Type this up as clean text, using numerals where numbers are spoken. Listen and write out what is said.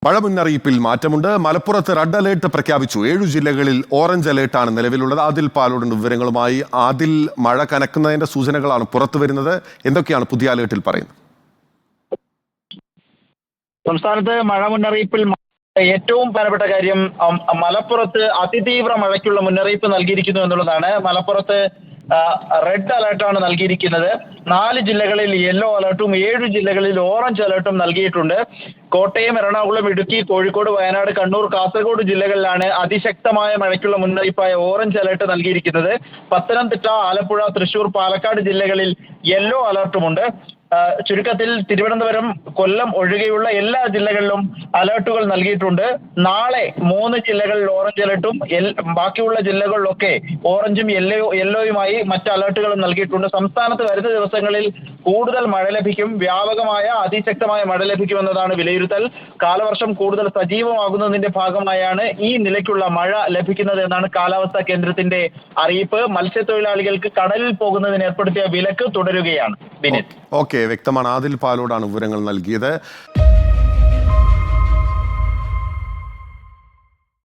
മഴ മുന്നറിയിപ്പിൽ മാറ്റമുണ്ട്. മലപ്പുറത്ത് റെഡ് അലേർട്ട് പ്രഖ്യാപിച്ചു. 7 ജില്ലകളിൽ ഓറഞ്ച് അലേർട്ടാണ് നിലവിലുള്ളത്. ആദിൽ പാലോടുണ്ട് വിവരങ്ങളുമായി. ആദിൽ, മഴ കനക്കുന്നതിന്റെ സൂചനകളാണ് പുറത്തു വരുന്നത്. എന്തൊക്കെയാണ് പുതിയ അലേർട്ടിൽ പറയുന്നത്? സംസ്ഥാനത്ത് മഴ മുന്നറിയിപ്പിൽ ഏറ്റവും പ്രധാനപ്പെട്ട കാര്യം മലപ്പുറത്ത് അതിതീവ്ര മഴയ്ക്കുള്ള മുന്നറിയിപ്പ് നൽകിയിരിക്കുന്നു എന്നുള്ളതാണ്. മലപ്പുറത്ത് റെഡ് അലർട്ടാണ് നൽകിയിരിക്കുന്നത്. 4 ജില്ലകളിൽ യെല്ലോ അലർട്ടും 7 ജില്ലകളിൽ ഓറഞ്ച് അലർട്ടും നൽകിയിട്ടുണ്ട്. കോട്ടയം, എറണാകുളം, ഇടുക്കി, കോഴിക്കോട്, വയനാട്, കണ്ണൂർ, കാസർഗോഡ് ജില്ലകളിലാണ് അതിശക്തമായ മഴയ്ക്കുള്ള മുന്നറിയിപ്പായ ഓറഞ്ച് അലർട്ട് നൽകിയിരിക്കുന്നത്. പത്തനംതിട്ട, ആലപ്പുഴ, തൃശൂർ, പാലക്കാട് ജില്ലകളിൽ യെല്ലോ അലർട്ടുമുണ്ട്. ചുരുക്കത്തിൽ തിരുവനന്തപുരം, കൊല്ലം ഒഴികെയുള്ള എല്ലാ ജില്ലകളിലും അലർട്ടുകൾ നൽകിയിട്ടുണ്ട്. നാളെ 3 ജില്ലകളിൽ ഓറഞ്ച് അലർട്ടും ബാക്കിയുള്ള ജില്ലകളിലൊക്കെ ഓറഞ്ചും യെല്ലോയുമായി മറ്റ് അലർട്ടുകളും നൽകിയിട്ടുണ്ട്. സംസ്ഥാനത്ത് വരുന്ന ദിവസങ്ങളിൽ കൂടുതൽ മഴ ലഭിക്കും. വ്യാപകമായ അതിശക്തമായ മഴ ലഭിക്കുമെന്നതാണ് വിലയിരുത്തൽ. കാലവർഷം കൂടുതൽ സജീവമാകുന്നതിന്റെ ഭാഗമായാണ് ഈ നിലയ്ക്കുള്ള മഴ ലഭിക്കുന്നത് എന്നാണ് കാലാവസ്ഥാ കേന്ദ്രത്തിന്റെ അറിയിപ്പ്. മത്സ്യത്തൊഴിലാളികൾക്ക് കടലിൽ പോകുന്നതിന് ഏർപ്പെടുത്തിയ വിലക്ക് തുടരുകയാണ്. ഓക്കെ, വ്യക്തമാണ്. ആദിൽ പാലോടാണ് വിവരങ്ങൾ നൽകിയത്.